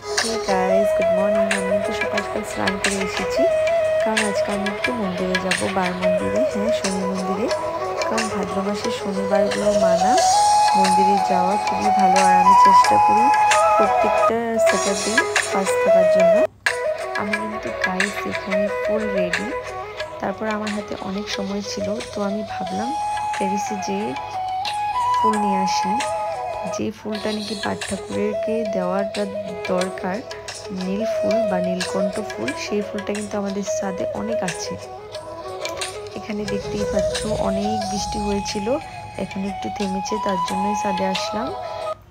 Hey guys good morning. আমি তো সকাল সকাল স্নান করে এসেছি, কারণ আজকে আমি একটু মন্দিরে যাব, বার মন্দিরে, হ্যাঁ শনি মন্দিরে। কারণ ভাদ্র মাসের শনিবারগুলো মানা মন্দিরে যাওয়া খুবই ভালো, আর আমি চেষ্টা করি প্রত্যেকটা স্যাটারডে ফাস্ট থাকার জন্য। আমি কিন্তু গাইস এখানে ফুল রেডি। তারপর আমার হাতে অনেক সময় ছিল, তো আমি ভাবলাম প্যারিসে যেয়ে ফুল নিয়ে আসি। যে ফুলটা নাকি পাট ঠাকুরকে দেওয়াটা দরকার, নীল ফুল বা নীলকণ্ঠ ফুল, সেই ফুলটা কিন্তু আমাদের ছাদে অনেক আছে। এখানে দেখতেই পাচ্ছ অনেক বৃষ্টি হয়েছিল, এখন একটু থেমেছে, তার জন্যই ছাদে আসলাম।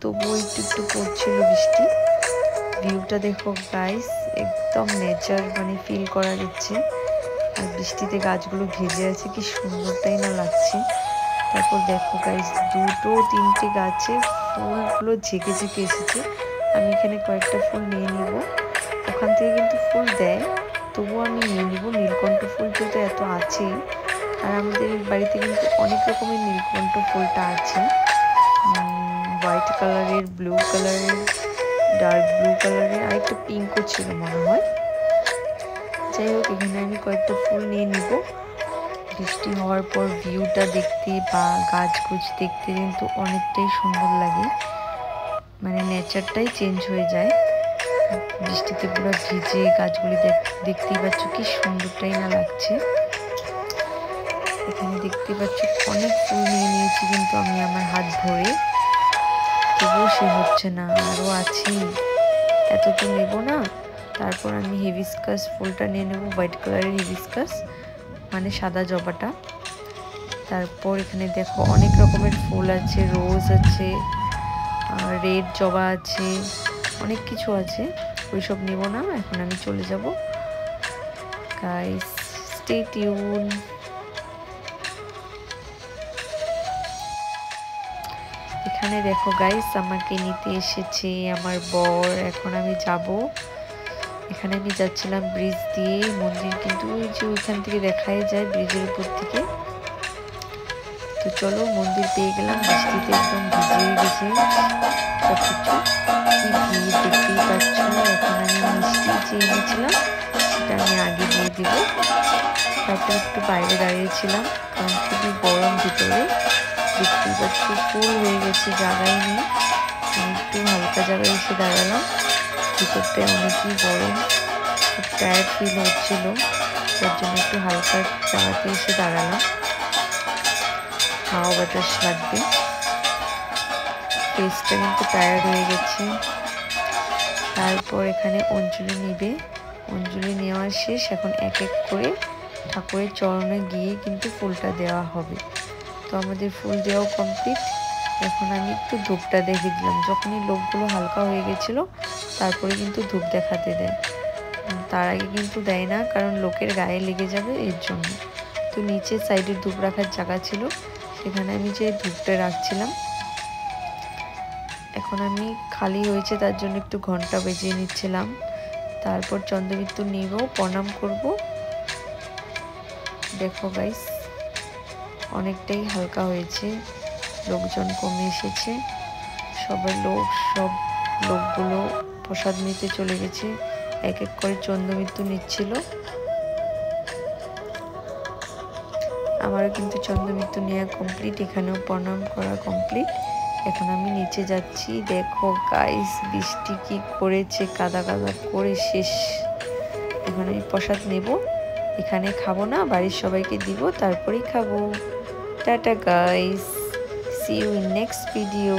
তবুও একটু একটু পড়ছিল বৃষ্টি। ভিউটা দেখো গাইস, একদম নেচার মানে ফিল করা যাচ্ছে। আর বৃষ্টিতে গাছগুলো ভিজে আছে, কি সুন্দরটাই না লাগছে। তারপর দেখো গাইস, দুটো তিনটে গাছে ফুলগুলো ঝেঁকে ঝেঁকে এসেছে। আমি এখানে কয়েকটা ফুল নিয়ে নিব, ওখান থেকে কিন্তু ফুল দেয়, তবুও আমি নিয়ে নিব। নীলকণ্ঠ ফুল যেহেতু এত আছে, আর আমাদের বাড়িতে কিন্তু অনেক রকমের নীলকণ্ঠ ফুলটা আছে, হোয়াইট কালারের, ব্লু কালারের, ডার্ক ব্লু কালারের, আর একটা পিঙ্কও ছিল মনে হয়। যাই হোক, এখানে আমি কয়েকটা ফুল নিয়ে নিব। বৃষ্টি হওয়ার পর ভিউটা দেখতে বা গাছগুছ দেখতে কিন্তু অনেকটাই সুন্দর লাগে, মানে নেচারটাই চেঞ্জ হয়ে যায়। বৃষ্টিতে পুরো ভিজে গাছগুলি দেখতেই পাচ্ছ কি সুন্দরটাই না লাগছে। এখানে দেখতে পাচ্ছ অনেক ফুল নিয়ে নিয়েছি কিন্তু আমি আমার হাত ভরে, তবুও সে হচ্ছে না, আরও আছে, এত তো নেব না। তারপর আমি হিবিস্কাস ফুলটা নিয়ে নেব, হোয়াইট কালারের হিবিস্কাস, মানে সাদা জবাটা। তারপর এখানে দেখো অনেক রকমের ফুল আছে, রোজ আছে, রেড জবা আছে, অনেক কিছু আছে। ওইসব নেব না, এখন আমি চলে যাব। Guys stay tune. এখানে দেখো গাইস, আমাকে নিতে এসেছে আমার বর, এখন আমি যাব। এখানে আমি যাচ্ছিলাম ব্রিজ দিয়ে মন্দির, কিন্তু ওই যে ওইখান থেকে দেখাই যায় ব্রিজের উপর থেকে। তো চলো, মন্দির পেয়ে গেলাম, বৃষ্টিতে একদম ভিজে ভিজে সবকিছু। কি ভিড় দেখতেই পাচ্ছ। এখন আমি মিষ্টি যে এনেছিলাম সেটা আমি আগে দিয়ে দিব। তারপর একটু বাইরে দাঁড়িয়েছিলাম, কারণ খুবই গরম ভিতরে, দেখতেই পাচ্ছ ফুল হয়ে গেছে, জায়গায় নেই। আমি একটু হালকা জায়গায় এসে দাঁড়ালাম, ভিতরটায় অনেকই গরম, খুব টায়ার্ড ফিল হচ্ছিল, তার জন্য একটু হালকা জায়গাতে এসে দাঁড়ালাম, হাওয়া বাতাস লাগবে। ফেসটা কিন্তু টায়ার্ড হয়ে গেছে। তারপর এখানে অঞ্জলি নিবে, অঞ্জলি নেওয়া শেষ, এখন এক এক করে ঠাকুরের চরণে গিয়ে কিন্তু ফুলটা দেওয়া হবে। তো আমাদের ফুল দেওয়াও কমপ্লিট। এখন আমি একটু ধূপটা দেখে দিলাম, যখনই লোকগুলো হালকা হয়ে গেছিলো তারপরে কিন্তু ধূপ দেখাতে দেয়, তার আগে কিন্তু দেয় না, কারণ লোকের গায়ে লেগে যাবে এর জন্য। তো নিচে সাইডে ধূপ রাখার জায়গা ছিল, সেখানে আমি যে ধূপটা রাখছিলাম। এখন আমি খালি হয়েছে তার জন্য একটু ঘন্টা বেজিয়ে নিচ্ছিলাম। তারপর চন্দ্রবিন্দু নিব, প্রণাম করব। দেখো গাইস, অনেকটাই হালকা হয়েছে, লোকজন কমে এসেছে, সব লোকগুলো প্রসাদ নিতে চলে গেছে, এক এক করে চন্দ্রবিন্দু নিচ্ছিল। আমারও কিন্তু চন্দ্রবিন্দু নেওয়া কমপ্লিট, এখানেও প্রণাম করা কমপ্লিট। এখন আমি নিচে যাচ্ছি। দেখো গাইস, বৃষ্টি কি করেছে, কাদা কাদা করে শেষ। এখন আমি প্রসাদ নেব, এখানে খাবো না, বাড়ির সবাইকে দিব, তারপরেই খাবো। Tata guys, see you in next video.